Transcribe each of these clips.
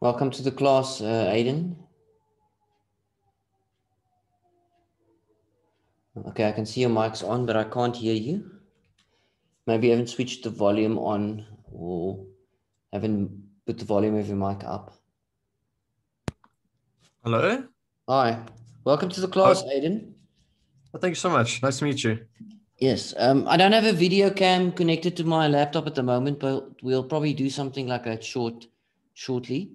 Welcome to the class, Aiden. Okay, I can see your mic's on, but I can't hear you. Maybe you haven't switched the volume on or haven't put the volume of your mic up. Hello. Hi, welcome to the class, Aiden. Well, thank you so much. Nice to meet you. Yes, I don't have a video cam connected to my laptop at the moment, but we'll probably do something like that shortly,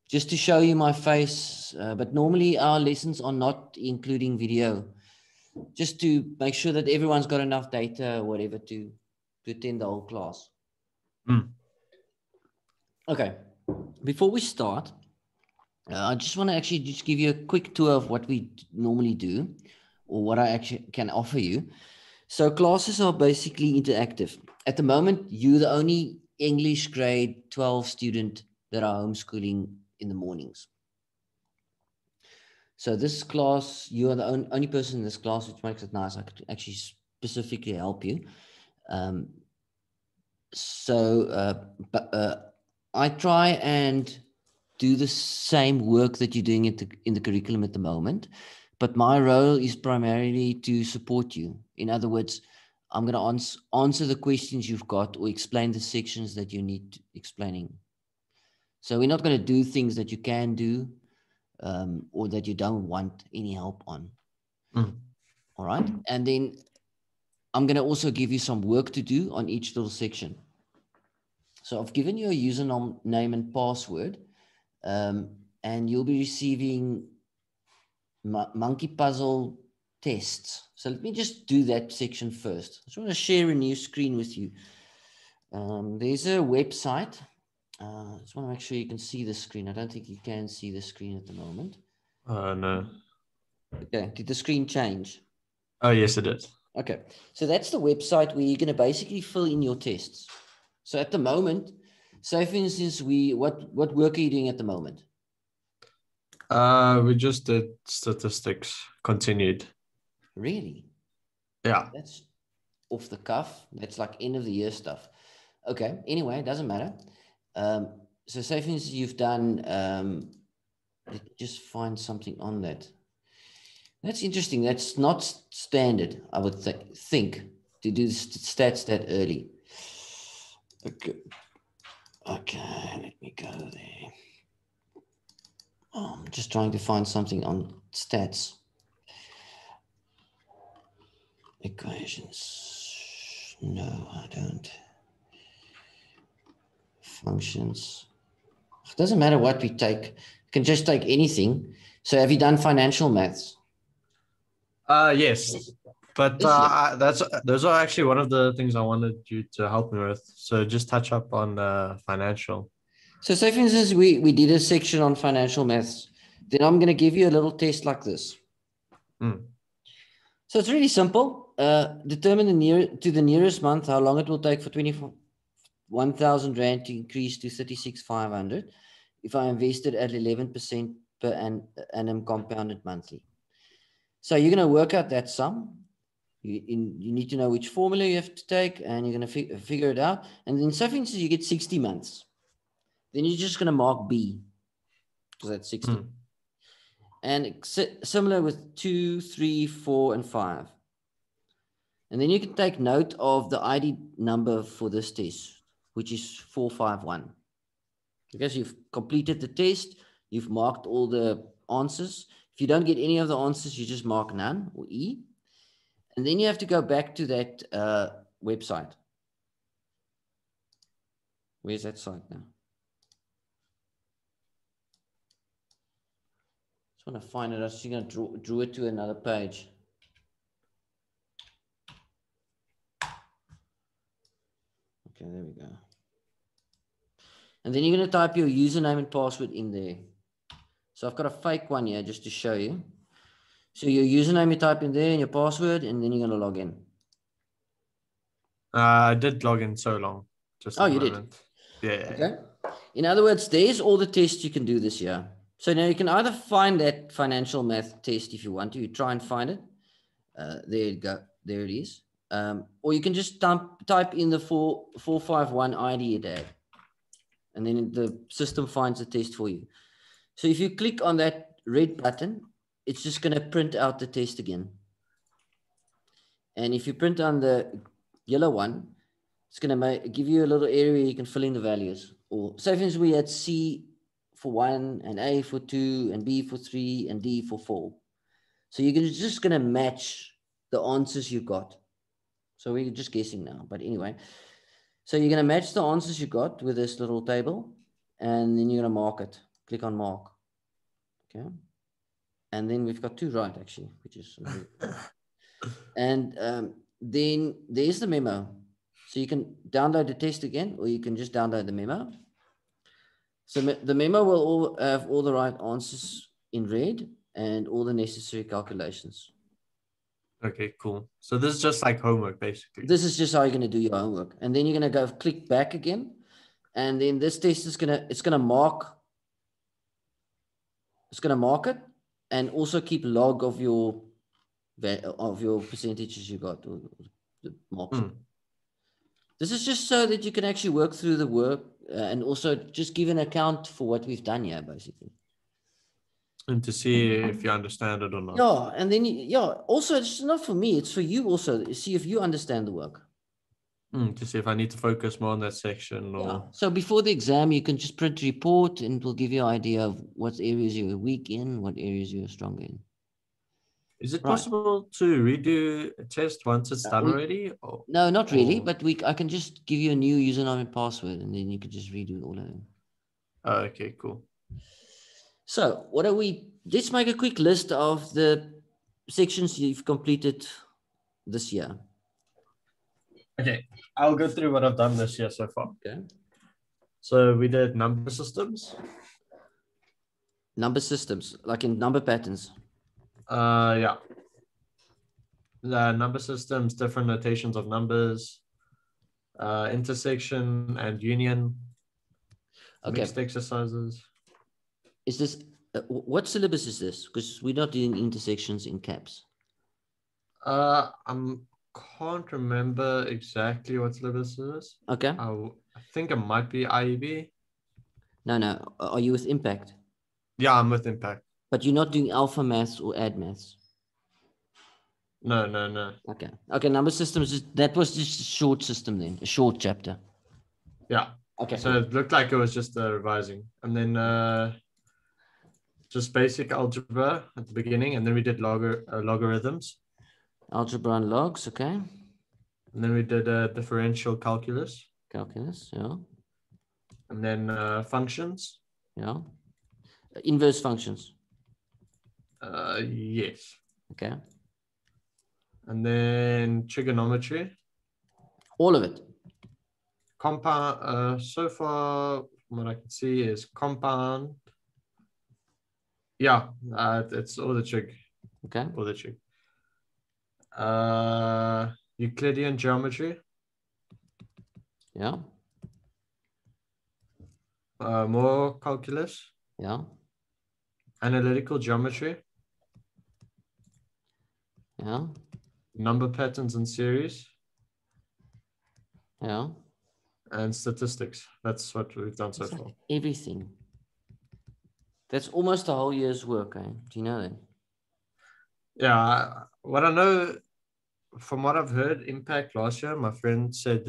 just to show you my face. But normally our lessons are not including video, just to make sure that everyone's got enough data or whatever to attend the whole class. Okay, before we start, I just want to actually just give you a quick tour of what we normally do or what I actually can offer you. So classes are basically interactive. At the moment, you're the only English grade 12 student that are homeschooling in the mornings. So this class, you are the only person in this class, which makes it nice. I could actually specifically help you. I try and do the same work that you're doing in the curriculum at the moment, but my role is primarily to support you. In other words, I'm going to answer the questions you've got or explain the sections that you need explaining. So we're not going to do things that you can do or that you don't want any help on. All right. And then I'm going to also give you some work to do on each little section. So I've given you a username and password, and you'll be receiving monkey puzzle tests. So let me just do that section first. I just want to share a new screen with you. There's a website. I just want to make sure you can see the screen. I don't think you can see the screen at the moment. No. Okay, did the screen change? Oh, yes, it did. Okay, so that's the website where you're going to basically fill in your tests. So at the moment, say for instance, what work are you doing at the moment? We just did statistics continued. Really? Yeah. That's off the cuff. That's like end of the year stuff. Okay, anyway, it doesn't matter. So say for instance, you've done, let's just find something on that. That's interesting. That's not standard, I would think, to do stats that early. Okay, let me go there. Oh, I'm just trying to find something on stats. Equations. No, I don't. Functions. It doesn't matter what we take. You can just take anything. So have you done financial maths? Yes. But those are actually one of the things I wanted you to help me with. So just touch up on financial. So say for instance, we did a section on financial maths. Then I'm going to give you a little test like this. So it's really simple. Determine the nearest month how long it will take for 21,000 Rand to increase to 36,500 if I invested at 11% per annum compounded monthly. So you're going to work out that sum. You need to know which formula you have to take, and you're going to figure it out. And then, so for instance, you get 60 months. Then you're just going to mark B, because that's 60. And similar with 2, 3, 4, and 5. And then you can take note of the ID number for this test, which is 451. Because you've completed the test, you've marked all the answers. If you don't get any of the answers, you just mark none or E. And then you have to go back to that website. Where's that site now? Just want to find it. I was just going to draw it to another page. Okay, there we go. And then you're going to type your username and password in there. So I've got a fake one here just to show you. So your username you type in there and your password, and then you're going to log in. I did log in so long. Just you did? Yeah. Okay. In other words, there's all the tests you can do this year. So now you can either find that financial math test if you want to. You try and find it. There you go. There it is. Or you can just type in the 451 ID you had. and then the system finds a test for you. So if you click on that red button, it's just going to print out the test again. And if you print on the yellow one, it's going to give you a little area you can fill in the values. Or say, for instance, we had C for 1, and A for 2, and B for 3, and D for 4. So you're just going to match the answers you got. So we're just guessing now, but anyway. So you're going to match the answers you got with this little table, and then you're going to mark it. Click on mark. Okay. And then we've got 2 right, actually, which is... And then there's the memo. So you can download the test again, or you can just download the memo. So the memo will have all the right answers in red and all the necessary calculations. Okay, cool. So this is just like homework, basically. This is just how you're going to do your homework. And then you're going to go click back again. And then this test is going to mark it and also keep log of your percentages you got, or the marks. This is just so that you can actually work through the work and also just give an account for what we've done here, basically. And to see if you understand it or not. Yeah, and then, also it's not for me, it's for you also, to see if you understand the work. To see if I need to focus more on that section. Or... Yeah. So before the exam, you can just print a report and it will give you an idea of what areas you're weak in, what areas you're strong in. Is it possible to redo a test once it's done already? No, not really, but I can just give you a new username and password, and then you can just redo all of them. Oh, okay, cool. So let's make a quick list of the sections you've completed this year. Okay, I'll go through what I've done this year so far. Okay. So we did number systems. Number systems, like in number patterns. Yeah. The number systems, different notations of numbers, intersection and union, mixed exercises. Is this, what syllabus is this? Because we're not doing intersections in caps. I can't remember exactly what syllabus it is. Okay. I think it might be IEB. No. Are you with Impact? Yeah, I'm with Impact. But you're not doing alpha maths or add maths? No. Okay, number systems, that was just a short system then, a short chapter. Yeah. Okay. So it looked like it was just revising. And then just basic algebra at the beginning. And then we did logarithms. Algebra and logs, okay. And then we did differential calculus. Calculus, yeah. And then functions. Yeah. Inverse functions. Yes. Okay. And then trigonometry. All of it. Compound. So far, what I can see is compound. Yeah, it's all the trig. Okay. All the trig. Euclidean geometry. Yeah. More calculus. Yeah. Analytical geometry. Yeah. Number patterns and series. Yeah. And statistics. That's what we've done so far. Everything. That's almost a whole year's work, eh? Do you know that? Yeah. What I know, from what I've heard, Impact last year, my friend said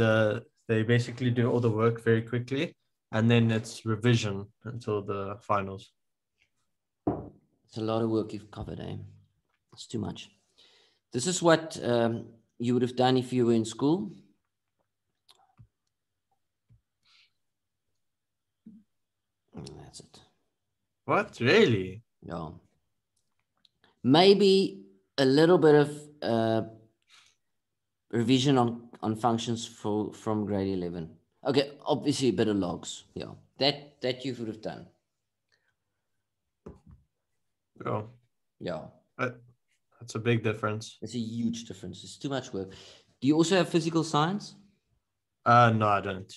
they basically do all the work very quickly, and then it's revision until the finals. It's a lot of work you've covered, eh? It's too much. This is what you would have done if you were in school. That's it. What? Really? Yeah. Maybe a little bit of revision on functions from grade 11. Okay, obviously a bit of logs. Yeah, that you would have done. Oh. Yeah. That's a big difference. It's a huge difference. It's too much work. Do you also have physical science? No, I don't.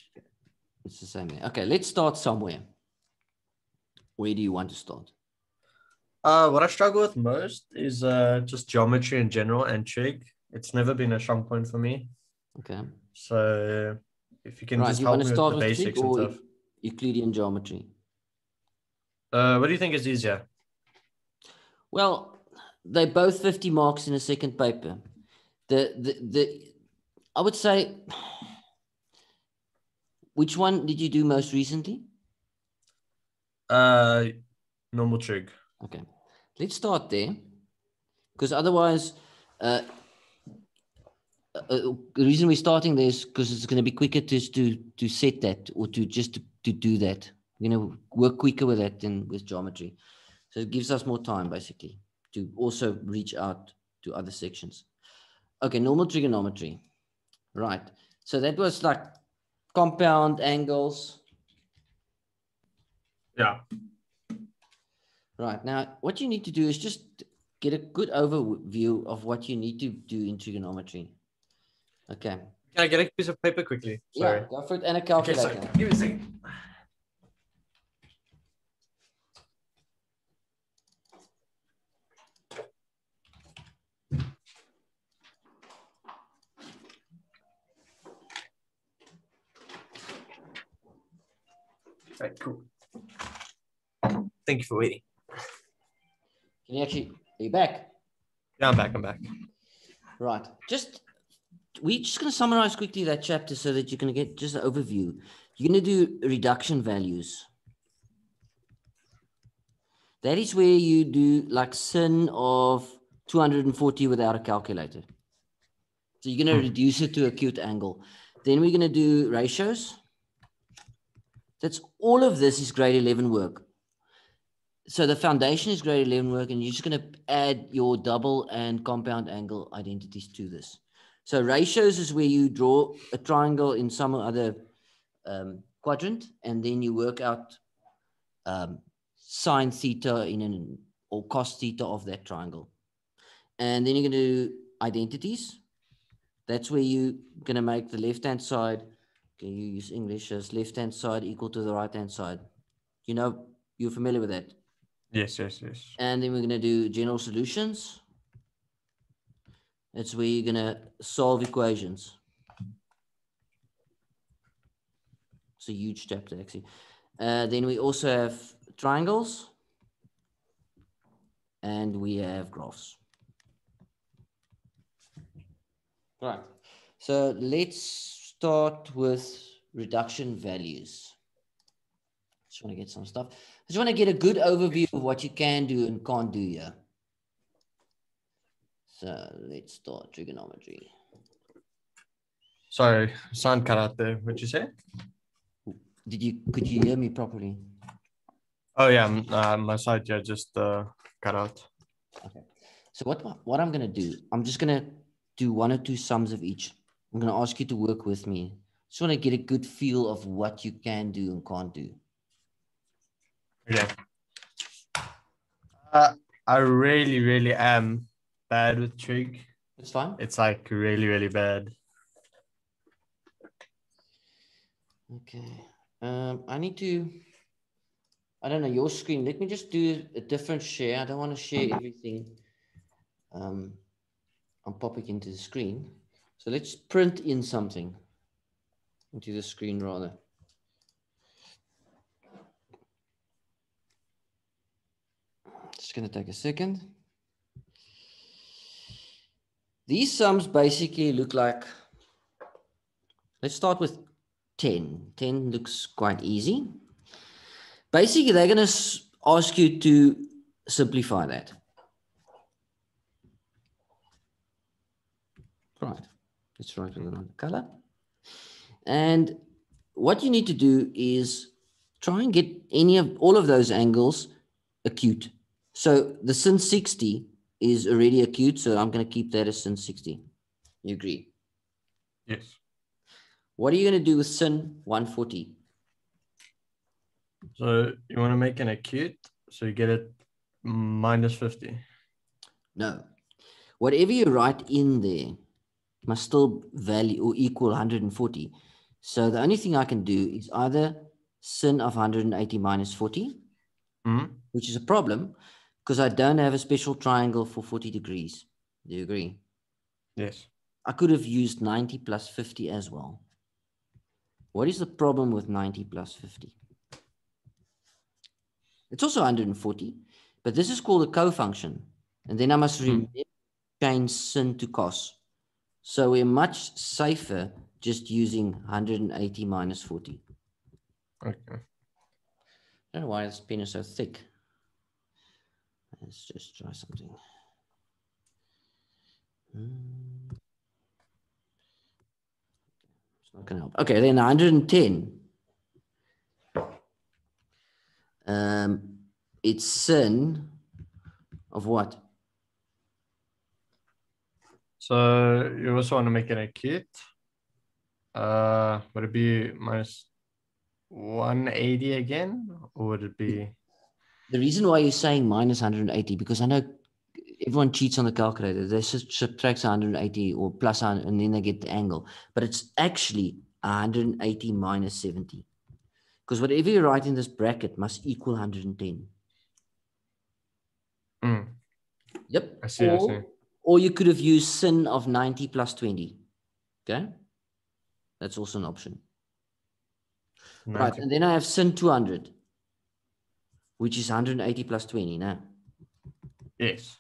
It's the same way. Okay, let's start somewhere. Where do you want to start? What I struggle with most is just geometry in general and trig. It's never been a strong point for me. Okay. So if you can just help me with the basics and stuff. Euclidean geometry. What do you think is easier? Well, they're both 50 marks in a second paper. I would say, which one did you do most recently? Normal trig. Okay, let's start there, because otherwise, the reason we're starting there is because it's going to be quicker to set that, or to do that. We're going to work quicker with that than with geometry. So it gives us more time, basically, to also reach out to other sections. Okay, normal trigonometry. Right. So that was like compound angles. Yeah. Right. Now, what you need to do is just get a good overview of what you need to do in trigonometry. Okay. Can I get a piece of paper quickly? Sorry. Yeah, go for it, and a Okay, calculator. sorry. Give me a second. Right, cool. Thank you for waiting. Can you actually, are you back? Yeah, I'm back. I'm back. Right. We're just going to summarize quickly that chapter so that you can get just an overview. You're going to do reduction values. That is where you do like sin of 240 without a calculator. So you're going to reduce it to acute angle. Then we're going to do ratios. That's all of this is grade 11 work. So the foundation is grade 11 work, and you're just going to add your double and compound angle identities to this. So ratios is where you draw a triangle in some other quadrant, and then you work out sine theta or cos theta of that triangle. And then you're going to do identities. That's where you're going to make the left-hand side, okay, you use English as left-hand side equal to the right-hand side. You know, you're familiar with that. Yes, yes, yes. And then we're going to do general solutions. That's where you're going to solve equations. It's a huge chapter, actually. Then we also have triangles. And we have graphs. Right. So let's start with reduction values. Just want to get some stuff. I just want to get a good overview of what you can do and can't do here. So let's start trigonometry. Sorry, sound cut out there. What'd you say? Could you hear me properly? Oh yeah, my side just cut out. Okay. So what I'm going to do, I'm just going to do one or two sums of each. I'm going to ask you to work with me. Just want to get a good feel of what you can do and can't do. Okay. I really am bad with trig. That's fine. It's like really bad. Okay. I need to, I don't know, your screen. Let me just do a different share. I don't want to share everything. I'm popping into the screen. So let's print in something into the screen rather. Just going to take a second. These sums basically look like, let's start with 10. 10 looks quite easy. Basically, they're going to ask you to simplify that. Right. Let's write with another color. And what you need to do is try and get all of those angles acute. So the sin 60 is already acute, so I'm going to keep that as sin 60. You agree? Yes. What are you going to do with sin 140? So you want to make an acute, so you get it minus 50. No. Whatever you write in there must still value or equal 140. So the only thing I can do is either sin of 180 minus 40, which is a problem because I don't have a special triangle for 40 degrees. Do you agree? Yes. I could have used 90 plus 50 as well. What is the problem with 90 plus 50? It's also 140, but this is called a co-function. And then I must remember change sin to cos. So we're much safer just using 180 minus 40. Okay. I don't know why this pen is so thick. Let's just try something. It's not going to help. Okay, then 110. It's sin of what? So you also want to make it acute. Would it be minus 180 again, or would it be? The reason why you're saying minus 180, because I know everyone cheats on the calculator. They subtract 180 or plus 100, and then they get the angle. But it's actually 180 minus 70. Because whatever you write in this bracket must equal 110. Yep. I see. Or you could have used sin of 90 plus 20. Okay. That's also an option. 90. Right. And then I have sin 200, which is 180 plus 20 now. Yes.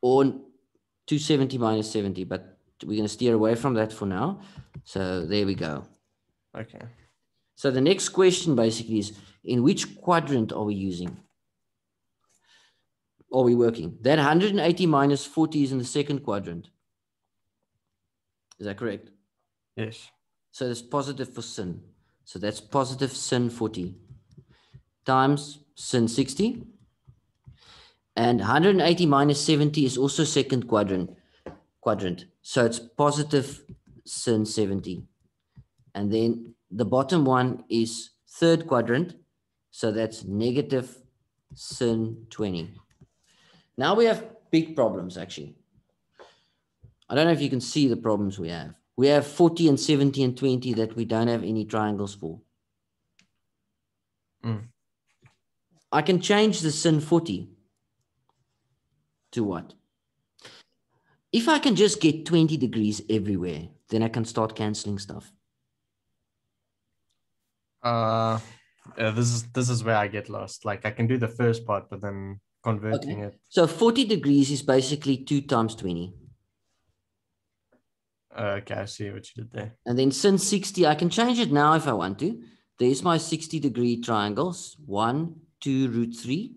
Or 270 minus 70, but we're going to steer away from that for now. So there we go. Okay. So the next question basically is, in which quadrant are we using? Are we working? That 180 minus 40 is in the second quadrant. Is that correct? Yes. So it's positive for sin. So that's positive sin 40 times sin 60. And 180 minus 70 is also second quadrant. So it's positive sin 70. And then the bottom one is third quadrant. So that's negative sin 20. Now we have big problems, actually. I don't know if you can see the problems we have. We have 40 and 70 and 20 that we don't have any triangles for. I can change the sin 40 to what? If I can just get 20 degrees everywhere, then I can start canceling stuff. Yeah, this is where I get lost. Like I can do the first part, but then converting it. So 40 degrees is basically 2 times 20. Okay, I see what you did there. And then sin 60, I can change it now if I want to. There's my 60-degree triangles. 1, 2, root 3.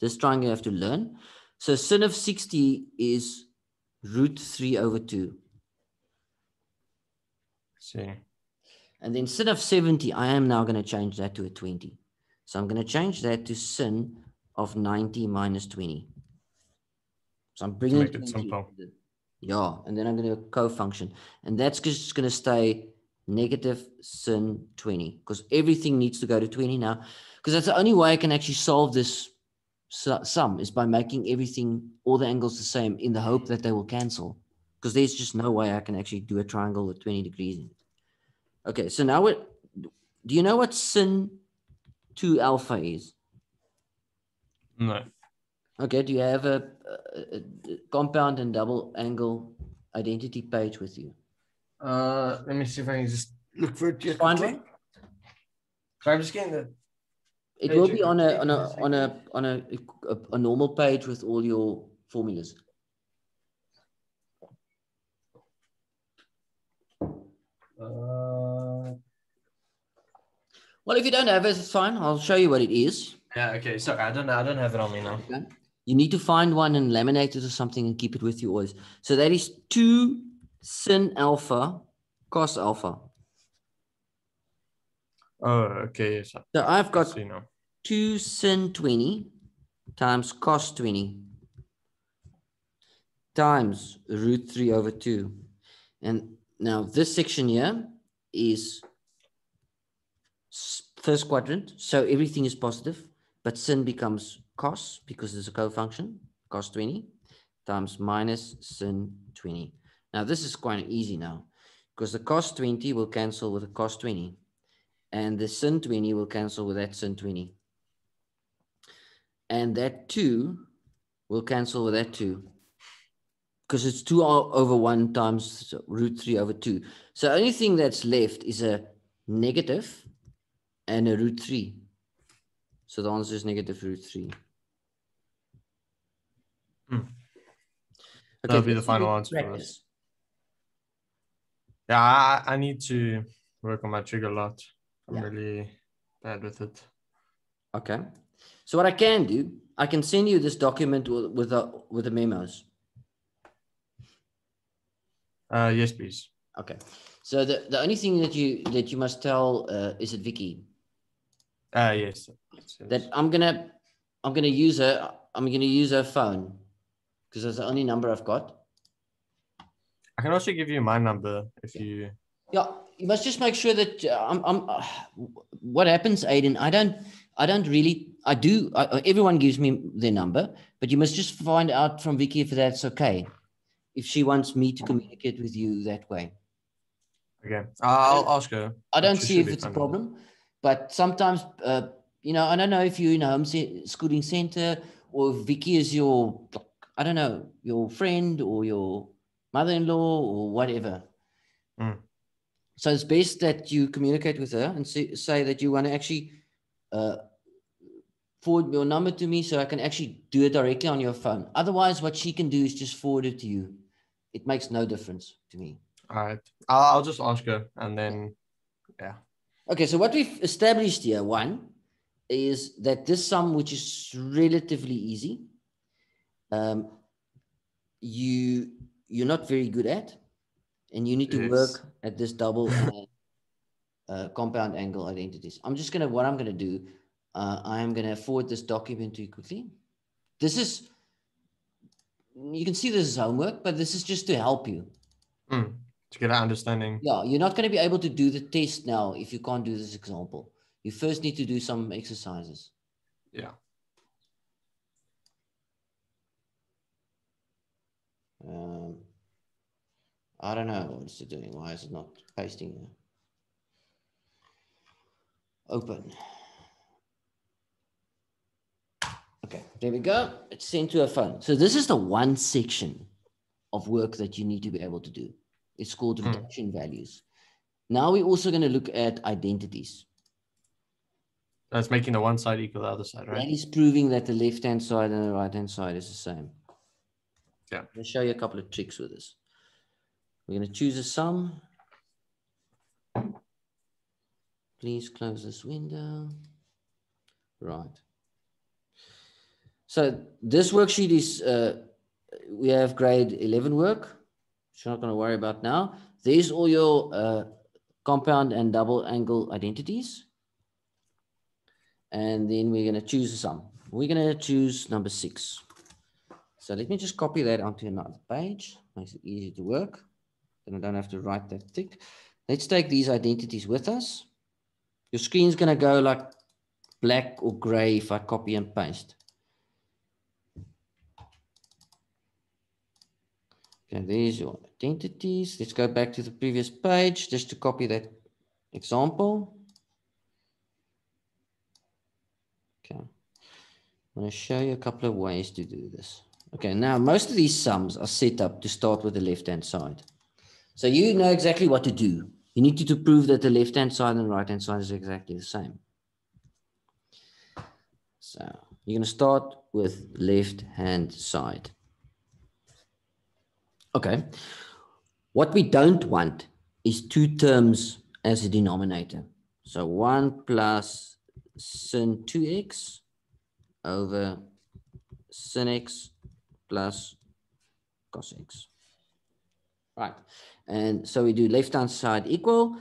This triangle you have to learn. So sin of 60 is root 3 over 2. See. And then sin of 70, I am now going to change that to a 20. So I'm going to change that to sin of 90 minus 20. So I'm bringing to make it simple. Yeah, and then I'm going to co-function. And that's just going to stay negative sin 20, because everything needs to go to 20 now. Because that's the only way I can actually solve this sum, is by making everything, all the angles the same, in the hope that they will cancel. Because there's just no way I can actually do a triangle with 20 degrees in it. Okay, so now do you know what sin 2 alpha is? No. Okay, do you have a compound and double angle identity page with you? Let me see if I can just look for it here Find quickly. one. So I'm just getting the. It will be on a normal page with all your formulas. Well, if you don't have it, it's fine. I'll show you what it is. Yeah. Okay. Sorry, I don't have it on me now. Okay. You need to find one and laminate it or something and keep it with you always. So that is 2 sin alpha cos alpha. Oh, okay. Yes. So I've got 2 sin 20 times cos 20 times root 3 over 2. And now this section here is first quadrant. So everything is positive, but sin becomes cos because it's a co-function, cos 20 times minus sin 20. Now this is quite easy now, because the cos 20 will cancel with the cos 20. And the sin 20 will cancel with that sin 20. And that 2 will cancel with that 2. Because it's 2 over 1 times root 3 over 2. So the only thing that's left is a negative and a root 3. So the answer is negative root 3. Okay, That'll be the final answer for this. Yeah, I need to work on my trig a lot. I'm really bad with it. Okay. So what I can do, I can send you this document with the memos. Yes, please. Okay. So the only thing that you must tell is it Vicky? Yes. That I'm gonna use her phone because that's the only number I've got. I can also give you my number if you. Yeah, you must just make sure that what happens, Aiden. Everyone gives me their number, but you must just find out from Vicky if that's okay. If she wants me to communicate with you that way. Okay, I'll ask her. I don't see if it's a problem, but sometimes, I don't know if you're in a home schooling center or if Vicky is your, I don't know, your friend or your mother-in-law or whatever. So it's best that you communicate with her and say that you want to actually forward your number to me so I can actually do it directly on your phone. Otherwise, what she can do is just forward it to you. It makes no difference to me. All right. I'll just ask her and then, yeah. Okay, so what we've established here, one, is that this sum, which is relatively easy, you're not very good at, and you need to work at this double and compound angle identities. What I'm gonna do, I'm gonna forward this document to you quickly. You can see this is homework, but this is just to help you. To get an understanding. Yeah, you're not going to be able to do the test now if you can't do this example. You first need to do some exercises. Yeah. I don't know what it's doing. Why is it not pasting here? Open. Okay, there we go. It's sent to a phone. So this is the one section of work that you need to be able to do. It's called reduction values. Now we're also going to look at identities. That's making the one side equal the other side, right? That is proving that the left-hand side and the right-hand side is the same. Yeah. I'll show you a couple of tricks with this. We're going to choose a sum. Please close this window. Right. So this worksheet is, we have grade 11 work, which we're not going to worry about now. There's all your compound and double angle identities. And then we're going to choose a sum. We're going to choose number 6. So let me just copy that onto another page. Makes it easy to work. Then I don't have to write that thick. Let's take these identities with us. Your screen's going to go like black or gray if I copy and paste. Okay, there's your identities. Let's go back to the previous page just to copy that example. Okay, I'm going to show you a couple of ways to do this. Okay, now most of these sums are set up to start with the left-hand side. So you know exactly what to do. You need to prove that the left-hand side and the right-hand side is exactly the same. So you're going to start with left-hand side. Okay. What we don't want is 2 terms as a denominator. So 1 plus sin 2x over sin x plus cos x. Right. And so we do left-hand side equal,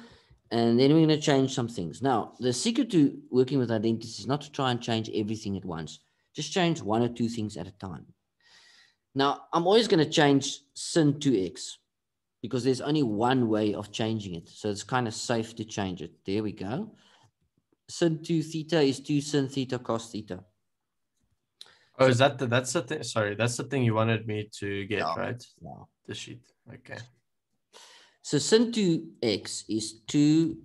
and then we're going to change some things. Now, the secret to working with identities is not to try and change everything at once. Just change 1 or 2 things at a time. Now, I'm always going to change sin 2x because there's only one way of changing it. So it's kind of safe to change it. There we go. Sin 2 theta is 2 sin theta cos theta. Oh, so, that's the thing? Sorry, that's the thing you wanted me to get, right? Yeah. The sheet. Okay. So sin 2x is 2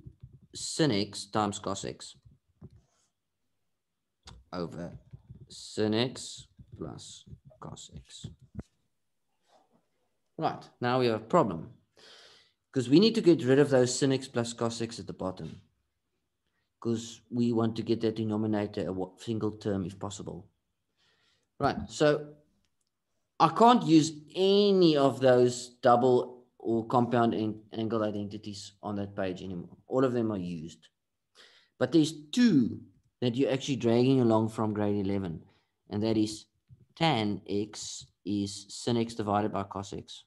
sin x times cos x over sin x plus cos x. Right, now we have a problem because we need to get rid of those sin x plus cos x at the bottom. because we want to get that denominator a single term if possible. Right, so I can't use any of those double or compound angle identities on that page anymore. All of them are used. But there's two that you're actually dragging along from grade 11, and that is tan x is sin x divided by cos x.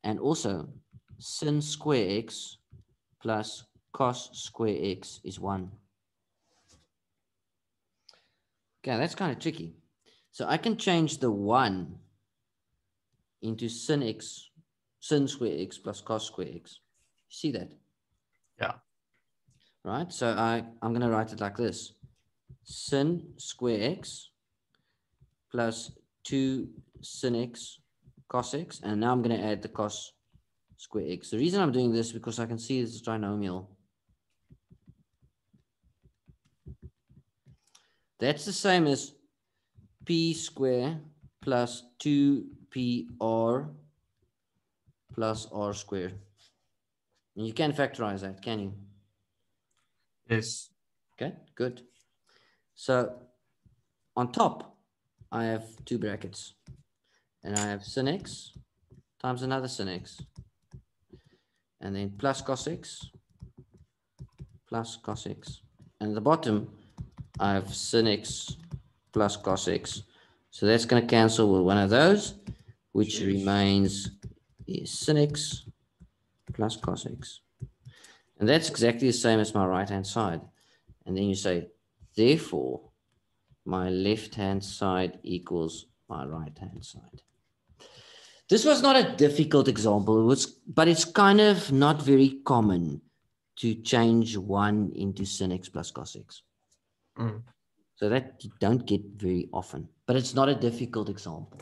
And also sin square x plus cos square x is 1. Okay, that's kind of tricky. So I can change the 1 into sin square x plus cos square x. You see that? Yeah. Right, so I'm going to write it like this. Sin square x plus 2 sin x cos x, and now I'm going to add the cos square x. The reason I'm doing this is because I can see it's a trinomial. That's the same as p square plus 2pr plus r squared. And you can factorize that, can you? Yes. Okay, good. So on top, I have 2 brackets. And I have sin x times another sin x. And then plus cos x plus cos x. And at the bottom, I have sin x plus cos x. So that's going to cancel with one of those, which remains is sin x plus cos x. And that's exactly the same as my right-hand side. And then you say, therefore, my left-hand side equals my right-hand side. This was not a difficult example, but it's kind of not very common to change 1 into sin x plus cos x. So that you don't get very often, but it's not a difficult example.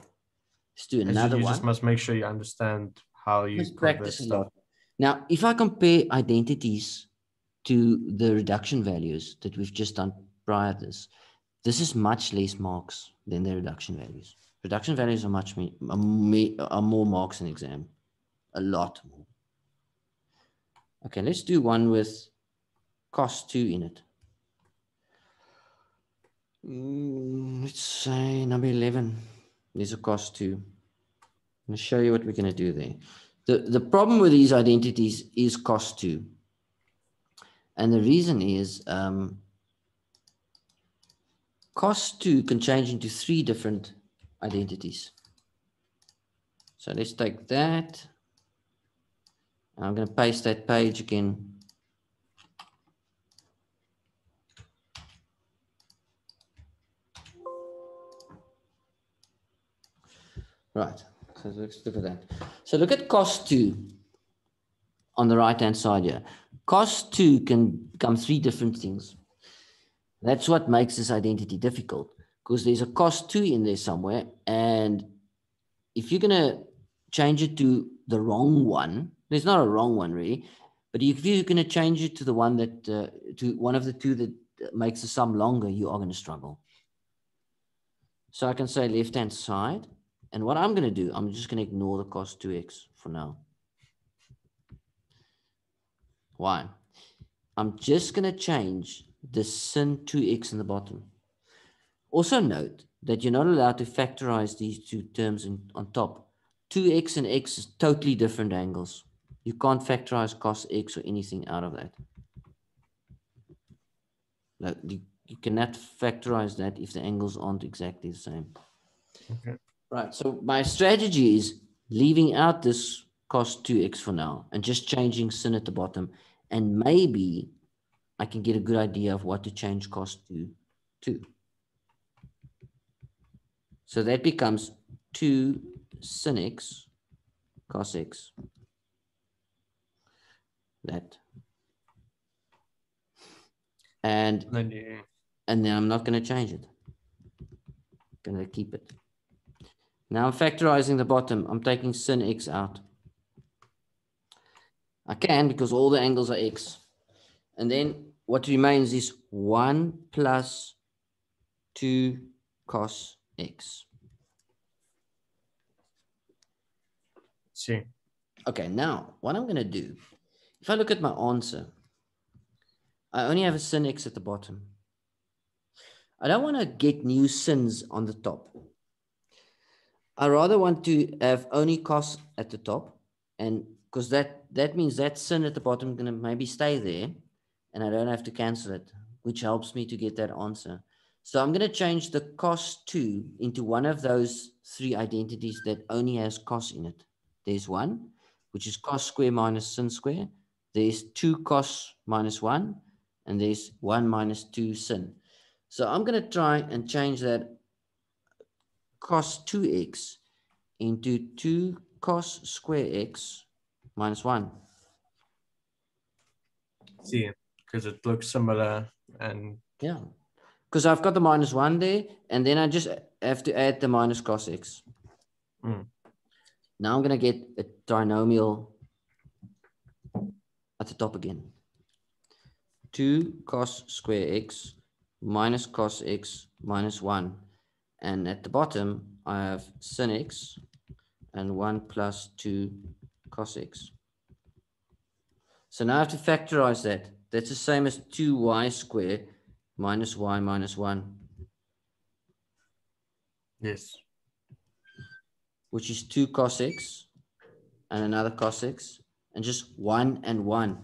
Let's do another You one. just must make sure you understand how you Practice a lot. Now, if I compare identities to the reduction values that we've just done prior to this is much less marks than the reduction values. Reduction values are more marks in exam, a lot more. Okay, let's do one with cos 2 in it. Let's say number 11. There's a cos 2. I'm going to show you what we're going to do there. The problem with these identities is cos 2. And the reason is cos 2 can change into 3 different identities. So let's take that. I'm going to paste that page again. Right, so let's look at that. So look at cos 2 on the right-hand side here. Cos 2 can become 3 different things. That's what makes this identity difficult, because there's a cos 2 in there somewhere, and if you're going to change it to the wrong one, there's not a wrong one really, but if you're going to change it to the one that, to one of the two that makes the sum longer, you are going to struggle. So I can say left-hand side, and what I'm going to do, I'm just going to ignore the cos 2x for now. Why? I'm just going to change the sin 2x in the bottom. Also note that you're not allowed to factorize these two terms on top. 2x and x is totally different angles. You can't factorize cos x or anything out of that. No, you cannot factorize that if the angles aren't exactly the same. Okay. Right, so my strategy is leaving out this cos 2x for now and just changing sin at the bottom. And maybe I can get a good idea of what to change cos to. So that becomes 2 sin x cos x. That. And then I'm not going to change it. I'm going to keep it. Now I'm factorizing the bottom. I'm taking sin x out. I can because all the angles are x. And then what remains is 1 plus 2 cos x. See. Okay, now what I'm going to do, if I look at my answer, I only have a sin x at the bottom. I don't want to get new sins on the top. I rather want to have only cos at the top, and because that means that sin at the bottom is going to maybe stay there, and I don't have to cancel it, which helps me to get that answer. So I'm going to change the cos 2 into one of those three identities that only has cos in it. There's one, which is cos square minus sin square. There's 2 cos minus 1, and there's 1 minus 2 sin. So I'm going to try and change that cos 2x into 2 cos square x minus 1. See, because it looks similar and Yeah, because I've got the minus 1 there, and then I just have to add the minus cos x. Now I'm going to get a trinomial at the top again. 2 cos square x minus cos x minus 1. And at the bottom, I have sin x and 1 plus 2 cos x. So now I have to factorize that. That's the same as 2y squared minus y minus 1. yes. Which is 2 cos x and another cos x, and just 1 and 1.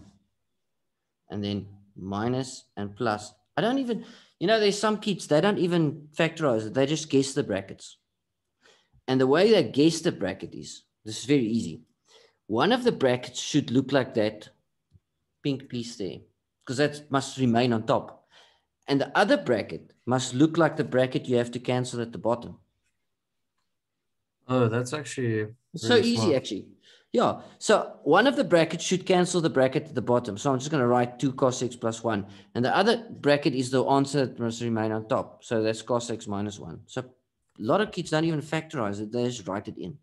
And then minus and plus. I don't even, there's some kids, they don't even factorize it. They just guess the brackets. And the way they guess the bracket is, this is very easy. One of the brackets should look like that pink piece there, because that must remain on top. And the other bracket must look like the bracket you have to cancel at the bottom. Oh, that's actually It's really so easy, smart. actually. Yeah. So one of the brackets should cancel the bracket at the bottom. So I'm just going to write 2 cos x plus 1. And the other bracket is the answer that must remain on top. So that's cos x minus 1. So a lot of kids don't even factorize it. They just write it in.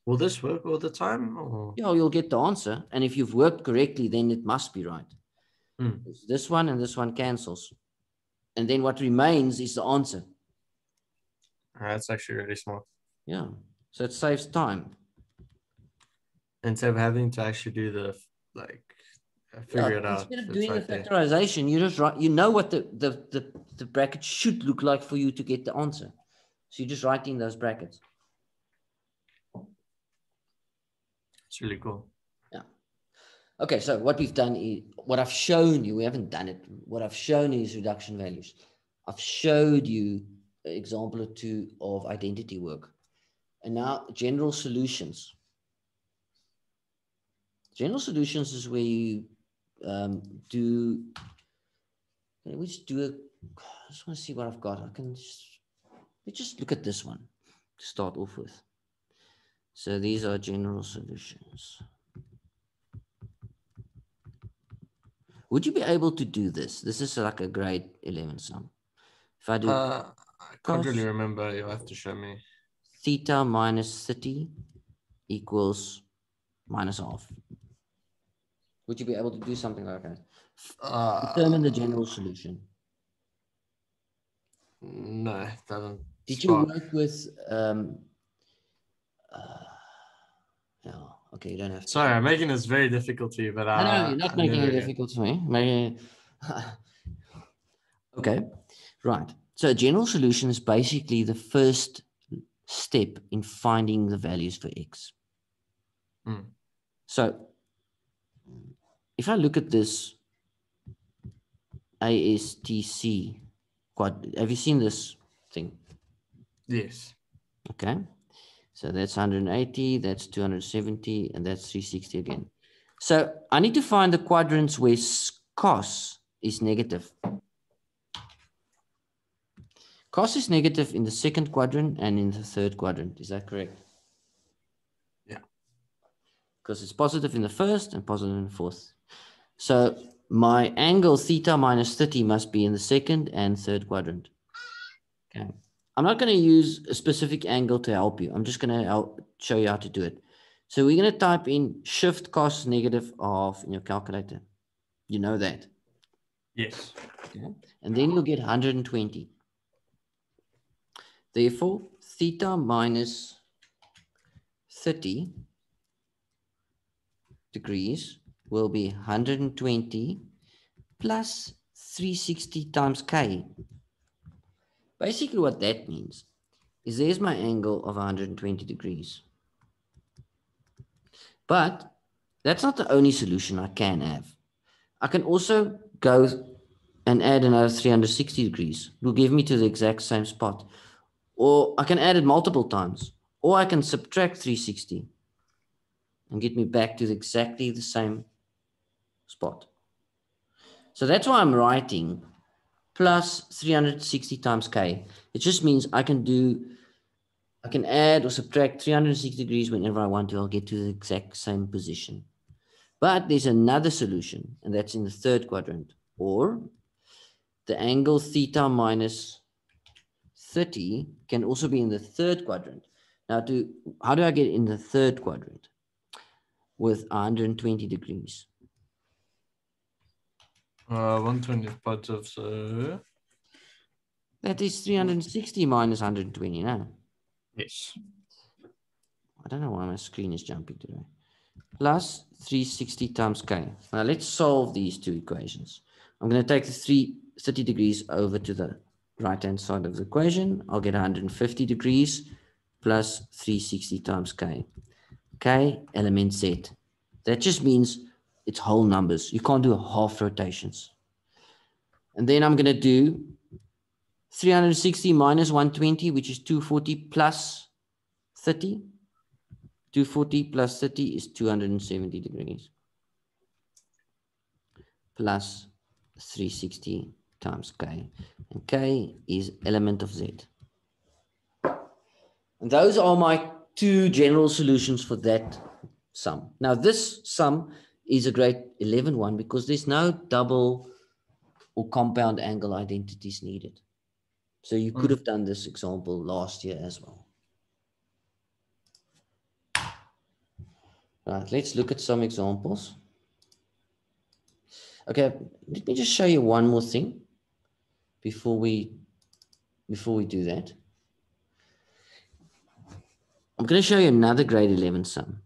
Will this work all the time? Or? Yeah, you'll get the answer. And if you've worked correctly, then it must be right. This one and this one cancels. And then what remains is the answer. That's actually really smart. Yeah. So it saves time. Instead of having to actually do the figure it out. Instead of doing the factorization, you just write, what the bracket should look like for you to get the answer. So you just write in those brackets. It's really cool. Yeah. Okay, so what we've done is, what I've shown you, we haven't done it. What I've shown you is reduction values. I've showed you an example or two of identity work. And now general solutions. General solutions is where you do, we just do a, I just want to see what I've got. Let's just look at this one to start off with. So these are general solutions. Would you be able to do this? This is like a grade 11 sum. If I do, I can't really remember. You'll have to show me. Theta minus 30 equals minus half. Would you be able to do something like that? Determine the general solution. No, it doesn't. Did you work with no, okay, you don't have to. Sorry, I'm making this very difficult to you, but no, you're not making it difficult to me. Okay, right. So a general solution is basically the first step in finding the values for x. So if I look at this ASTC quad, have you seen this thing? Yes. Okay. So that's 180, that's 270, and that's 360 again. So I need to find the quadrants where cos is negative. Cos is negative in the second quadrant and in the third quadrant. Is that correct? Yeah. Because it's positive in the first and positive in the fourth. So my angle theta minus 30 must be in the second and third quadrant. Okay. I'm not going to use a specific angle to help you. I'm just going to show you how to do it. So we're going to type in shift cos negative half in your calculator. You know that. Yes. Okay. And then you'll get 120. Therefore, theta minus 30 degrees will be 120 plus 360 times k. Basically what that means is there's my angle of 120 degrees. But that's not the only solution I can have. I can also go and add another 360 degrees. It will give me to the exact same spot. Or I can add it multiple times. Or I can subtract 360 and get me back to exactly the same spot. So that's why I'm writing plus 360 times k. It just means I can add or subtract 360 degrees whenever I want to. I'll get to the exact same position. But there's another solution, and that's in the third quadrant. Or the angle theta minus 30 can also be in the third quadrant. Now, how do I get in the third quadrant with 120 degrees? 120 positive, so... That is 360 minus 120, no? Yes. I don't know why my screen is jumping today. Plus 360 times k. Now, let's solve these two equations. I'm going to take the 330 degrees over to the right-hand side of the equation. I'll get 150 degrees plus 360 times k. K, element z. That just means it's whole numbers. You can't do half rotations. And then I'm going to do 360 minus 120, which is 240 plus 30. 240 plus 30 is 270 degrees. Plus 360 times k. And k is element of z. And those are my two general solutions for that sum. Now this sum is a grade 11 one because there's no double or compound angle identities needed. So you could have done this example last year as well. Right, let's look at some examples. Okay, let me just show you one more thing before we do that. I'm going to show you another grade 11 sum.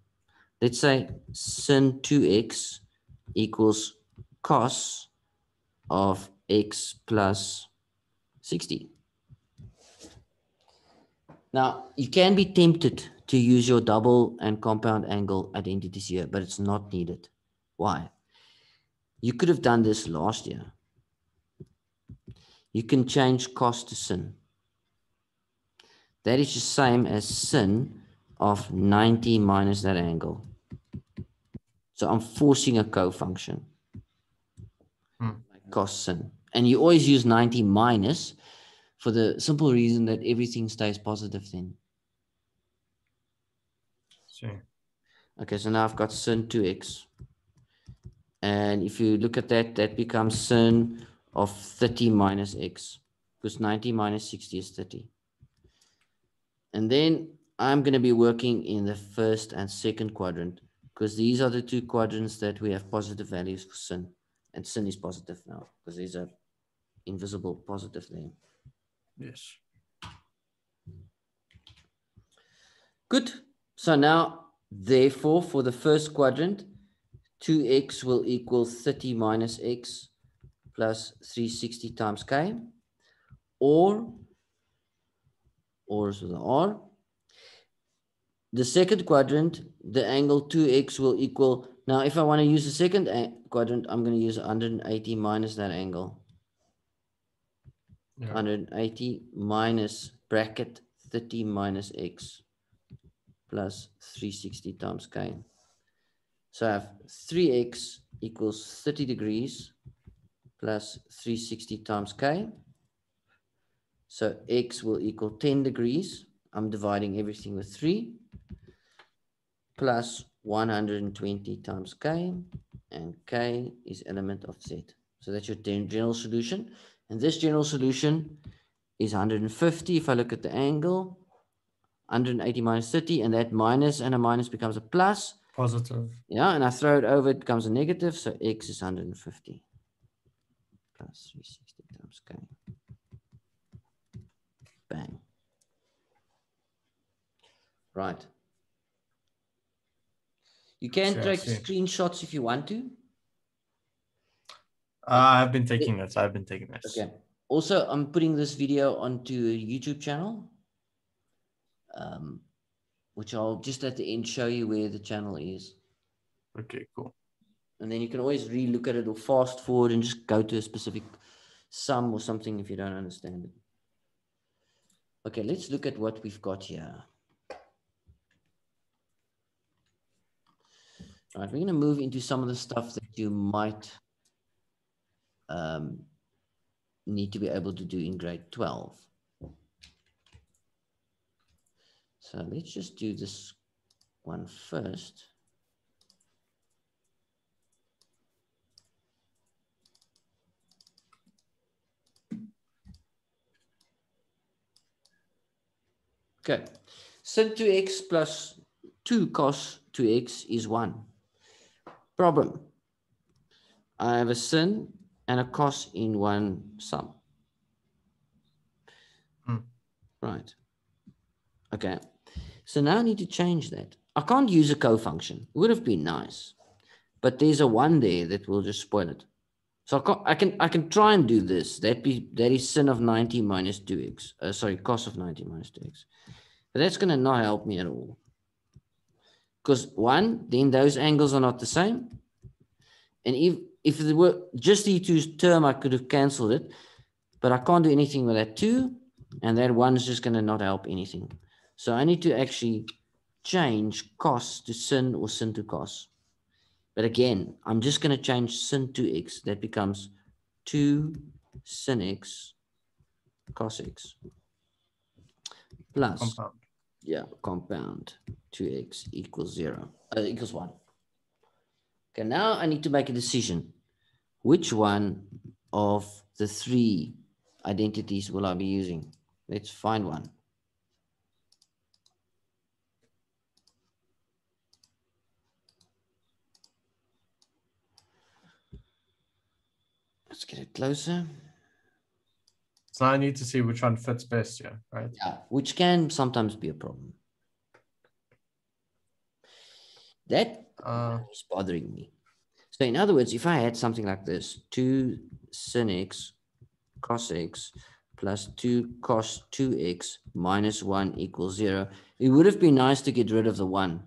Let's say sin 2x equals cos of x plus 60. Now, you can be tempted to use your double and compound angle identities here, but it's not needed. Why? You could have done this last year. You can change cos to sin. That is the same as sin of 90 minus that angle. So I'm forcing a co-function, like cos sin. And you always use 90 minus for the simple reason that everything stays positive then. Sure. Okay, so now I've got sin 2x. And if you look at that, that becomes sin of 30 minus x, because 90 minus 60 is 30. And then I'm going to be working in the first and second quadrant, because these are the two quadrants that we have positive values for sin. And sin is positive now, because there's an invisible positive there. Yes. Good. So now, therefore, for the first quadrant, 2x will equal 30 minus x plus 360 times k, or is with the r. The second quadrant, the angle 2x will equal, now if I want to use the second quadrant, I'm going to use 180 minus that angle. Yeah. 180 minus bracket 30 minus x plus 360 times k. So I have 3x equals 30 degrees plus 360 times k. So x will equal 10 degrees. I'm dividing everything with 3 plus 120 times k, and k is element of z. So that's your general solution. And this general solution is 150 if I look at the angle, 180 minus 30, and that minus and a minus becomes a plus. Positive. Yeah, and I throw it over, it becomes a negative, so x is 150 plus 360 times k. Bang. Right. You can take screenshots if you want to. I've been taking notes. I've been taking notes. Okay. Also, I'm putting this video onto a YouTube channel, which I'll just at the end show you where the channel is. Okay, cool. And then you can always re-look at it or fast forward and just go to a specific sum or something if you don't understand it. Okay, let's look at what we've got here. All right, we're going to move into some of the stuff that you might need to be able to do in grade 12. So let's just do this one first. Okay, sin 2x plus 2 cos 2x is 1. Problem. I have a sin and a cos in one sum. Right. Okay. So now I need to change that. I can't use a co-function. It would have been nice. But there's a 1 there that will just spoil it. So I can try and do this. That is sin of 90 minus 2x. Sorry, cos of 90 minus 2x. But that's going to not help me at all. Because 1, then those angles are not the same. And if there were just the 2 term, I could have cancelled it. But I can't do anything with that 2. And that 1 is just going to not help anything. So I need to actually change cos to sin or sin to cos. But again, I'm just going to change sin to x. That becomes 2 sin x cos x plus Compound. Yeah, compound 2x equals 0, equals 1. Okay, now I need to make a decision. Which one of the 3 identities will I be using? Let's find one. Let's get it closer. So I need to see which one fits best here, right? Yeah, which can sometimes be a problem. That is bothering me. So in other words, if I had something like this, 2 sin x cos x plus 2 cos 2x minus 1 equals 0, it would have been nice to get rid of the 1.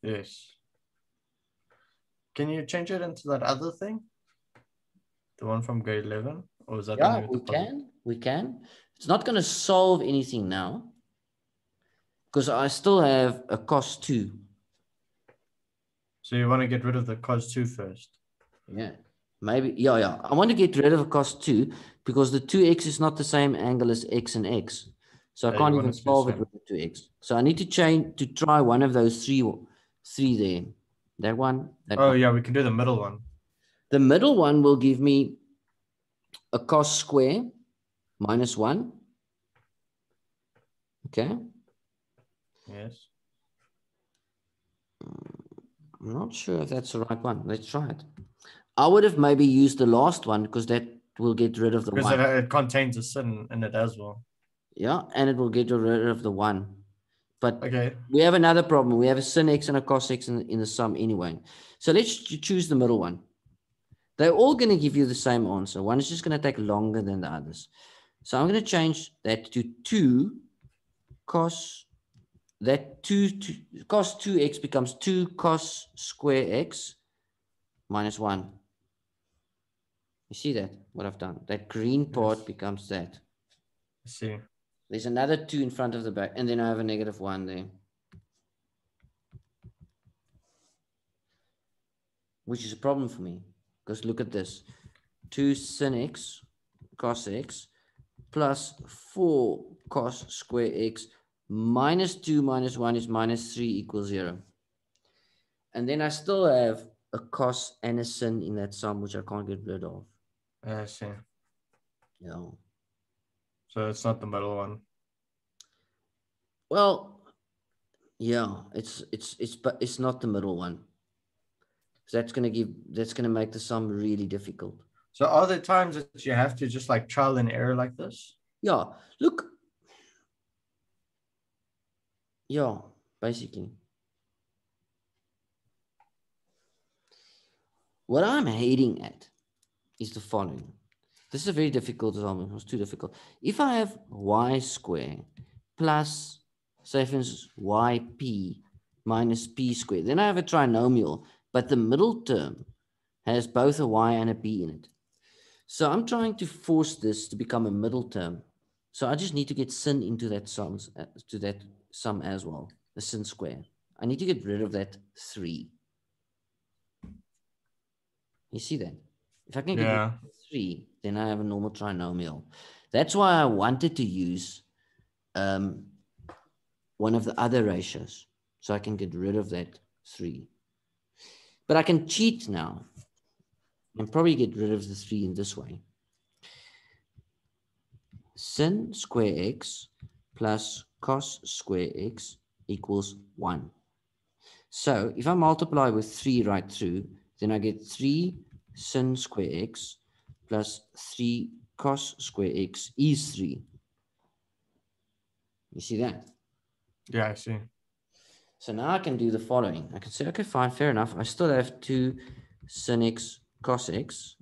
Yes. Can you change it into that other thing? The one from grade 11? Or is that Yeah, only with the positive? we can. It's not going to solve anything now because I still have a cos 2. So you want to get rid of the cos 2 first? Yeah, maybe. Yeah. I want to get rid of a cos 2 because the 2x is not the same angle as x and x. So I can't even solve it with the 2x. So I need to try one of those three there. That one. Oh, yeah, we can do the middle one. The middle one will give me a cos square minus 1. Okay. Yes. I'm not sure if that's the right one. Let's try it. I would have maybe used the last one because that will get rid of the 1. Because it contains a sin in it as well. Yeah, and it will get rid of the 1. But okay, we have another problem. We have a sin x and a cos x in the sum anyway. So let's choose the middle one. They're all going to give you the same answer. One is just going to take longer than the others. So I'm going to change that to 2 cos, cos 2x becomes 2 cos square x minus 1. You see that, what I've done? That green part becomes that. I see. There's another 2 in front of the back, and then I have a negative 1 there. Which is a problem for me, because look at this. 2 sin x cos x plus 4 cos square x minus 2 minus 1 is minus 3 equals 0. And then I still have a cos and a sin in that sum, which I can't get rid of. I see. Yeah. So it's not the middle one. Well, yeah, but it's not the middle one. So that's gonna make the sum really difficult. So are there times that you have to just like trial and error like this? Yeah, look. Yeah, basically. What I'm hating at is the following. This is a very difficult example. It was too difficult. If I have y squared plus, say for instance, yp minus p squared, then I have a trinomial, but the middle term has both a y and a p in it. So I'm trying to force this to become a middle term. So I just need to get sin into that sum as well, the sin square. I need to get rid of that 3. You see that? If I can get rid of 3, then I have a normal trinomial. That's why I wanted to use one of the other ratios, so I can get rid of that 3. But I can cheat now and probably get rid of the 3 in this way. Sin square x plus cos square x equals 1. So if I multiply with 3 right through, then I get 3 sin square x plus 3 cos square x is 3. You see that? Yeah, I see. So now I can do the following. I can say, okay, fine, fair enough. I still have 2 sin x cos x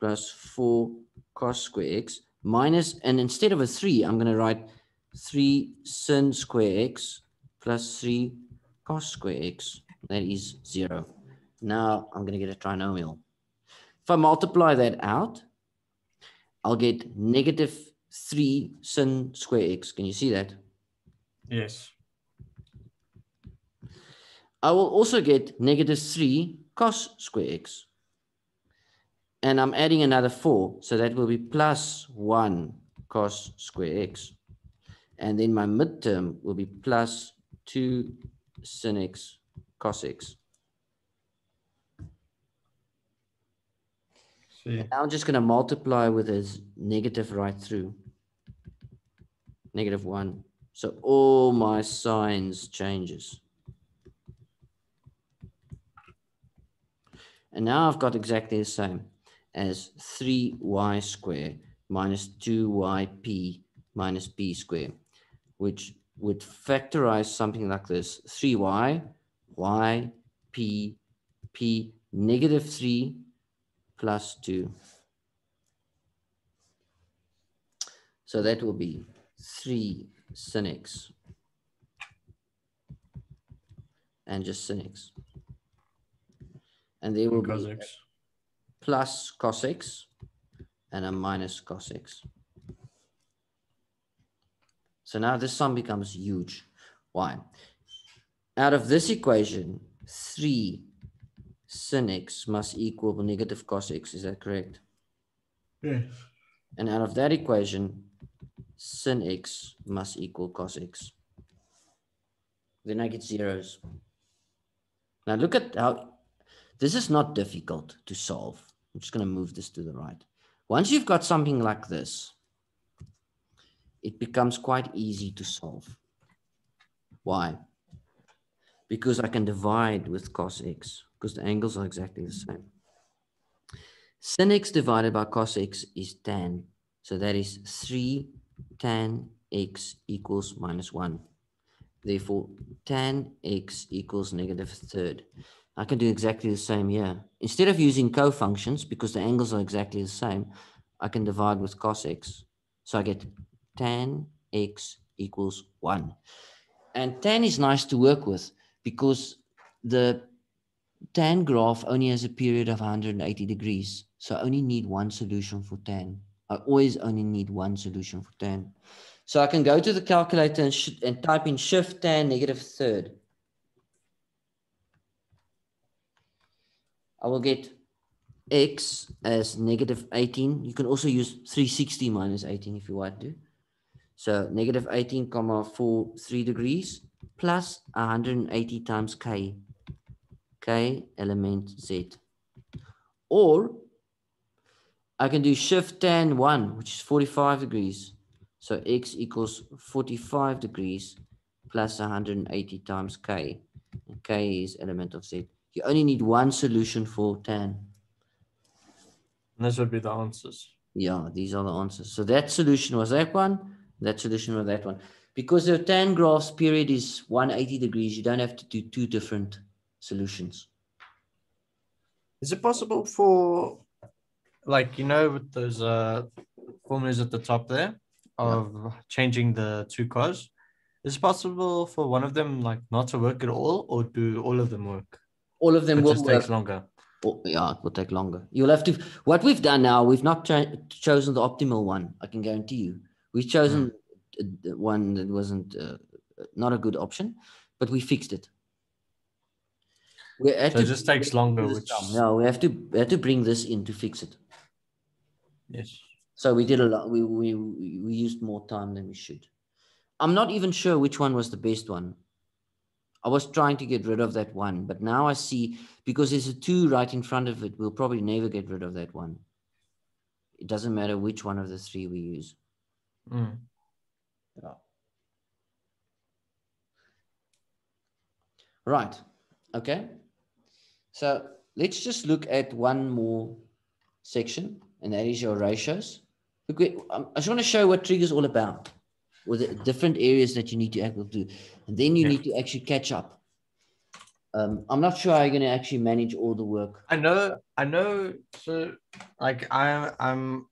plus 4 cos square x minus, and instead of a 3, I'm going to write 3 sin square x plus 3 cos square x. That is 0. Now I'm going to get a trinomial. If I multiply that out, I'll get negative 3 sin square x. Can you see that? Yes. I will also get negative 3 cos square x. And I'm adding another 4, so that will be plus 1 cos square x. And then my midterm will be plus 2 sin x cos x. See. And now I'm just going to multiply with this negative right through. Negative 1. So all my signs changes. And now I've got exactly the same as 3y squared minus 2yp minus p squared, which would factorize something like this. 3y, y, p, p, negative 3 plus 2. So that will be 3 sin x and just sin x. And there will be a plus cos x and a minus cos x. So now this sum becomes huge. Why? Out of this equation, 3 sin x must equal negative cos x. Is that correct? Yes. And out of that equation, sin x must equal cos x. Then I get zeros. Now look at how, this is not difficult to solve. I'm just going to move this to the right. Once you've got something like this, it becomes quite easy to solve. Why? Because I can divide with cos x, because the angles are exactly the same. Sin x divided by cos x is tan. So that is 3 tan x equals minus 1. Therefore, tan x equals negative third. I can do exactly the same here. Instead of using co-functions, because the angles are exactly the same, I can divide with cos x. So I get tan x equals 1. And tan is nice to work with because the tan graph only has a period of 180 degrees. So I only need one solution for tan. I always only need one solution for tan. So I can go to the calculator and type in shift tan negative third. I will get x as negative 18. You can also use 360 minus 18 if you want to. So negative 18, 3 degrees plus 180 times k. K element z. Or I can do shift tan 1, which is 45 degrees. So x equals 45 degrees plus 180 times k. And k is element of z. You only need one solution for tan. And this would be the answers. Yeah, these are the answers. So that solution was that one. That solution was that one. Because the tan graph's period is 180 degrees, you don't have to do two different solutions. Is it possible for, like, with those formulas at the top there of changing the two cos? Is it possible for one of them like not to work at all, or do all of them work? All of them It will just work. takes longer. Oh, yeah, it will take longer. You'll have to. What we've done now, we've not chosen the optimal one. I can guarantee you. We've chosen one that wasn't not a good option, but we fixed it. So it just takes longer, which no, we have to bring this in to fix it. yes. So we did a lot. We used more time than we should. I'm not even sure which one was the best one. I was trying to get rid of that one, but now I see, because there's a 2 right in front of it, we'll probably never get rid of that one. It doesn't matter which one of the 3 we use. Yeah. Right. Okay. So let's just look at one more section, and that is your ratios. Look, I just want to show what trig is all about, with the different areas that you need to actually do, and then you need to actually catch up. I'm not sure how you're going to actually manage all the work. I know. So, like, I'm.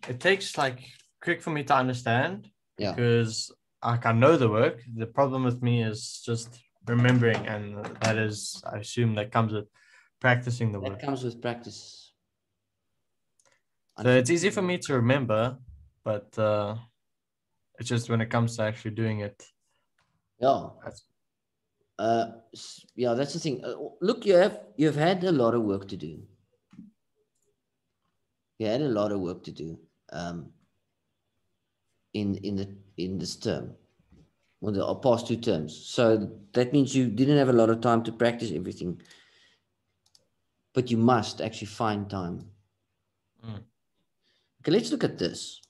It takes like quick for me to understand, because like I know the work. The problem with me is just remembering, and that is, I assume, that comes with practicing the work. That comes with practice. So it's easy for me to remember, but it's just when it comes to actually doing it. Yeah. Yeah, that's the thing. Look, you've had a lot of work to do. You had a lot of work to do in this term, or the past 2 terms. So that means you didn't have a lot of time to practice everything, but you must actually find time. Okay, let's look at this.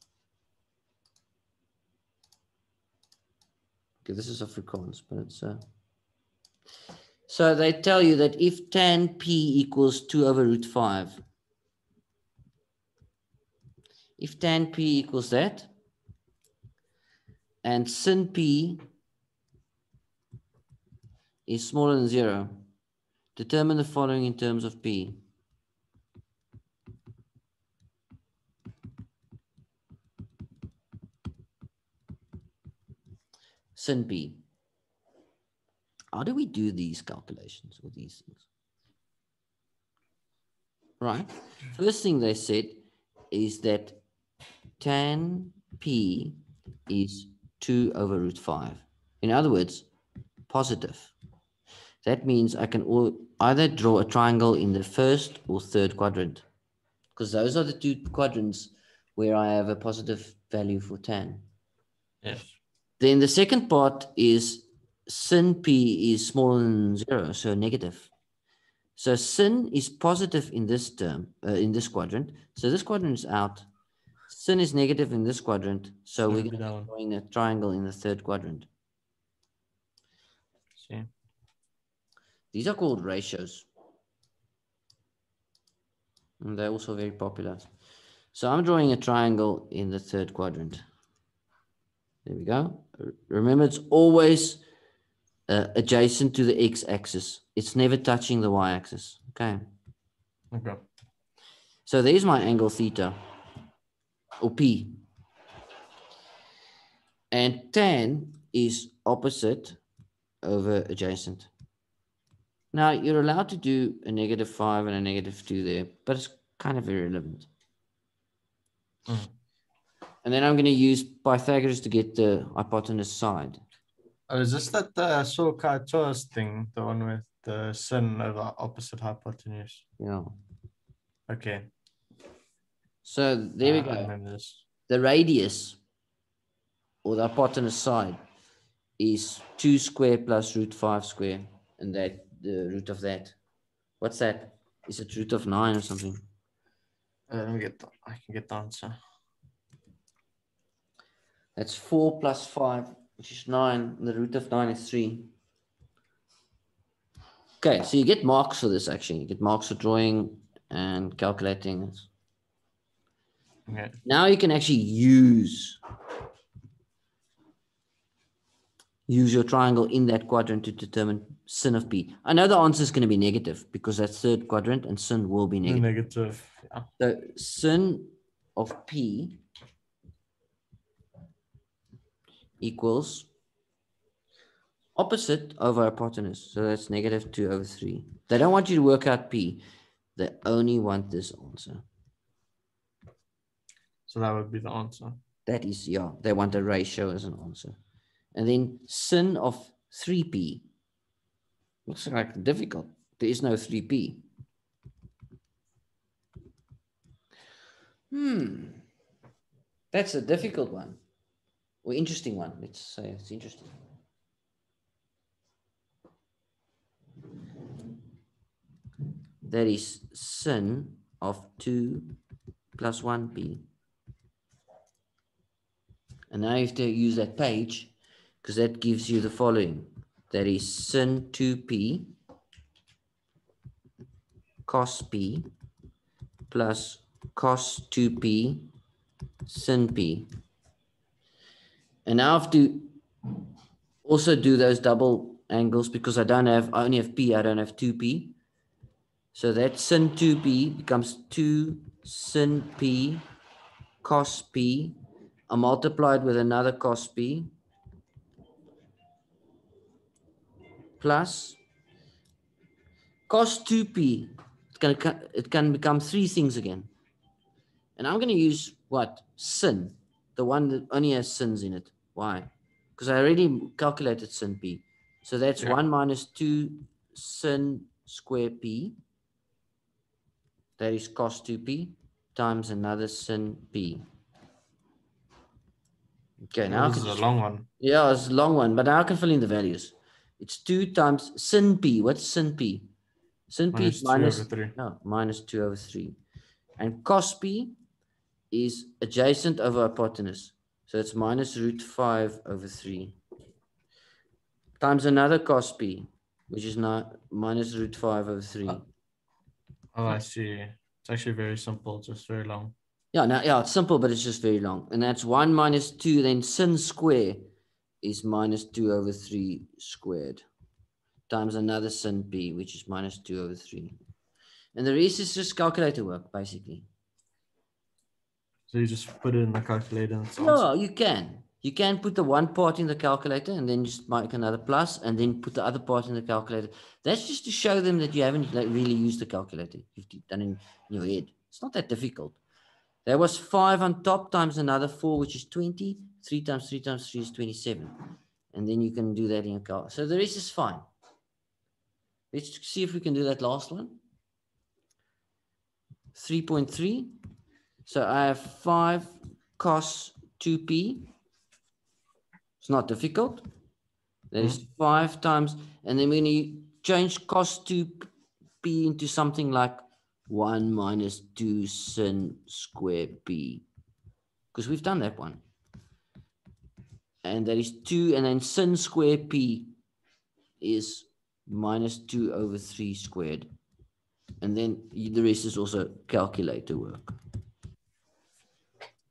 Okay, this is Afrikaans, but it's so they tell you that if tan p equals 2 over root 5, if tan p equals that, and sin p is smaller than 0, determine the following in terms of p. Sin p. How do we do these calculations or these things? Right. First thing they said is that tan p is 2 over root 5. In other words, positive. That means I can either draw a triangle in the first or third quadrant, because those are the 2 quadrants where I have a positive value for tan. Yes. Then the second part is sin p is smaller than 0, so negative. So sin is positive in this term, in this quadrant. So this quadrant is out. Sin is negative in this quadrant. So we're going to be drawing a triangle in the third quadrant. See. These are called ratios. And they're also very popular. So I'm drawing a triangle in the third quadrant. There we go. Remember, it's always adjacent to the x-axis. It's never touching the y-axis. Okay. Okay. So there's my angle theta, or p. And tan is opposite over adjacent. Now, you're allowed to do a -5 and a -2 there, but it's kind of irrelevant. And then I'm going to use Pythagoras to get the hypotenuse side. Oh, is this that the Sohn-Kaitos thing, the one with the sin over opposite hypotenuse? Yeah. Okay. So there we go. I remember this. The radius, or the hypotenuse side, is 2 square plus root 5 square, and that the root of that. What's that? Is it root of 9 or something? Let me get. I can get the answer. That's 4 plus 5, which is 9. And the root of 9 is 3. Okay, so you get marks for this, actually. You get marks for drawing and calculating it. Okay. Now you can actually use use your triangle in that quadrant to determine sin of P. I know the answer is going to be negative because that's third quadrant and sin will be negative. Negative. Yeah. So sin of P equals opposite over hypotenuse. So that's negative 2 over 3. They don't want you to work out P. They only want this answer. So that would be the answer. That is, yeah, they want a ratio as an answer. And then sin of 3P. Looks like difficult. There is no 3P. That's a difficult one. Or interesting one. Let's say it's interesting. That is sin of 2 plus 1P. And now you have to use that page because that gives you the following. That is sin 2P cos P plus cos 2P sin P. And now I have to also do those double angles because I only have P, I don't have 2P. So that sin 2P becomes 2 sin P cos P. I multiplied with another cos P plus cos 2P. It can become three things again. And I'm going to use what? Sin. The one that only has sins in it. Why? Because I already calculated sin P. So that's 1 minus 2 sin square P. That is cos 2P times another sin P. Okay, now this is a long one. Yeah, it's a long one, but now I can fill in the values. It's 2 times sin P. What's sin P? Sin P is minus 2 over 3. No, minus 2 over 3. And cos P is adjacent over hypotenuse. So it's minus root 5 over 3. Times another cos P, which is not minus root 5 over 3. Oh, I see. It's actually very simple, just very long. Yeah, it's simple, but it's just very long. And that's 1 minus 2, then sin square is minus 2 over 3 squared times another sin P, which is minus 2 over 3. And the rest is just calculator work, basically. So you just put it in the calculator and it's No, you can. You can put the one part in the calculator and then just make another plus and then put the other part in the calculator. That's just to show them that you haven't really used the calculator. You've done it in your head. It's not that difficult. There was 5 on top times another 4, which is 20. 3 times 3 times 3 is 27. And then you can do that in your calculator. So the rest is fine. Let's see if we can do that last one. 3.3. So I have 5 cos 2P. It's not difficult. That is 5 times, and then when you change cos 2P into something like 1 minus 2 sin square P, because we've done that one. And that is 2, and then sin square P is minus 2 over 3 squared. And then the rest is also calculator work.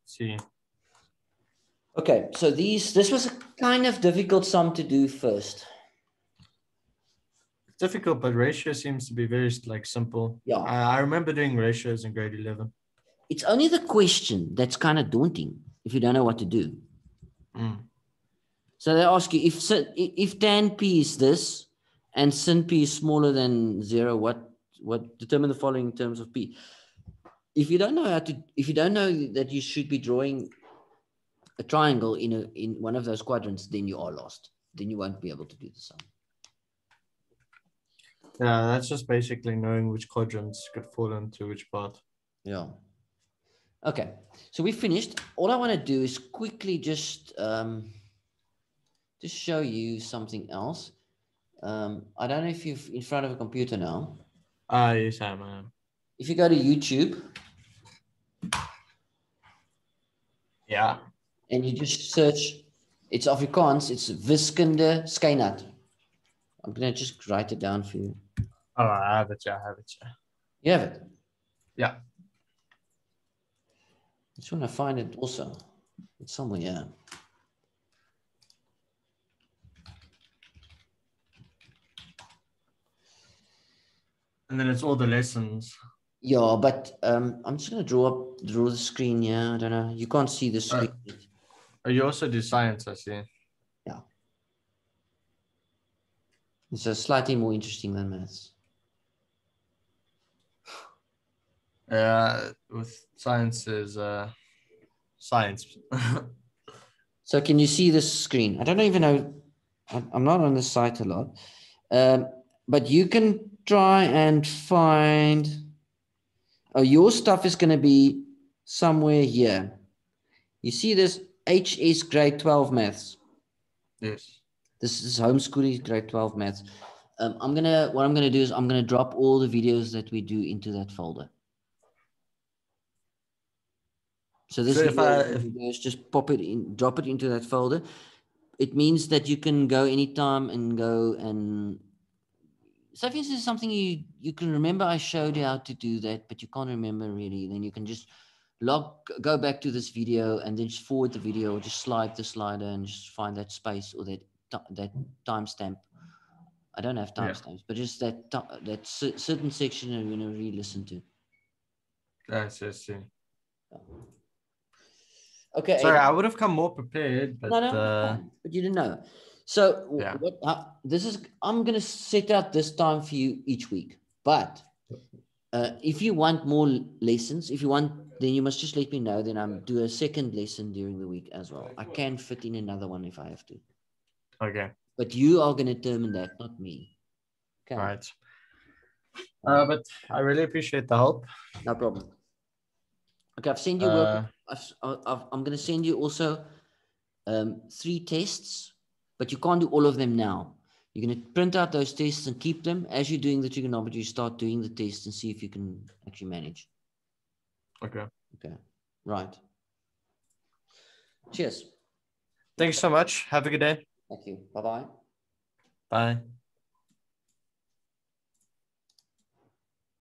See. Okay, so this was a kind of difficult sum to do first. It's difficult, but ratio seems to be very simple. Yeah. I remember doing ratios in grade 11. It's only the question that's kind of daunting if you don't know what to do. So they ask you if tan P is this and sin P is smaller than 0, what determine the following in terms of P. If you don't know that you should be drawing a triangle in one of those quadrants, then you are lost. Then you won't be able to do the sum. Yeah, that's just basically knowing which quadrants could fall into which part. Yeah. Okay, so we finished. All I want to do is quickly just show you something else. I don't know if you're in front of a computer now. Yes, I am. If you go to YouTube. Yeah. And you just search, it's Afrikaans, it's wiskunde skynat. I'm going to just write it down for you. Oh, I have it. You have it? Yeah. I just want to find it also. It's somewhere here. And then it's all the lessons. Yeah, but I'm just gonna draw the screen here. I don't know. You can't see the screen. You also do science, I see. Yeah. It's slightly more interesting than maths. With science is science. So can you see the screen? I don't even know. I'm not on the site a lot. But you can try and find, oh, your stuff is going to be somewhere here. You see this HS grade 12 maths. Yes. This is homeschooling grade 12 maths. What I'm gonna do is I'm gonna drop all the videos that we do into that folder. So this videos, just pop it in, drop it into that folder. It means that you can go anytime and go and, so if this is something you can remember, I showed you how to do that, but you can't remember really, then you can just go back to this video and then just forward the video, or just slide the slider and just find that space or that timestamp. I don't have timestamps, but just that certain section you're going to re-listen to. I see. Okay. Sorry, I would have come more prepared, but fine, but you didn't know. So yeah. I'm going to set out this time for you each week. But if you want more lessons, then you must just let me know. Then I'm do a second lesson during the week as well. I can fit in another one if I have to. Okay. But you are going to determine that, not me. Okay. Right. But I really appreciate the help. No problem. Okay, I've sent you work. I'm going to send you also 3 tests, but you can't do all of them now. You're going to print out those tests and keep them. As you're doing the trigonometry, start doing the tests and see if you can actually manage. Okay. Right. Cheers. Thanks so much. Have a good day. Thank you. Bye-bye. Bye.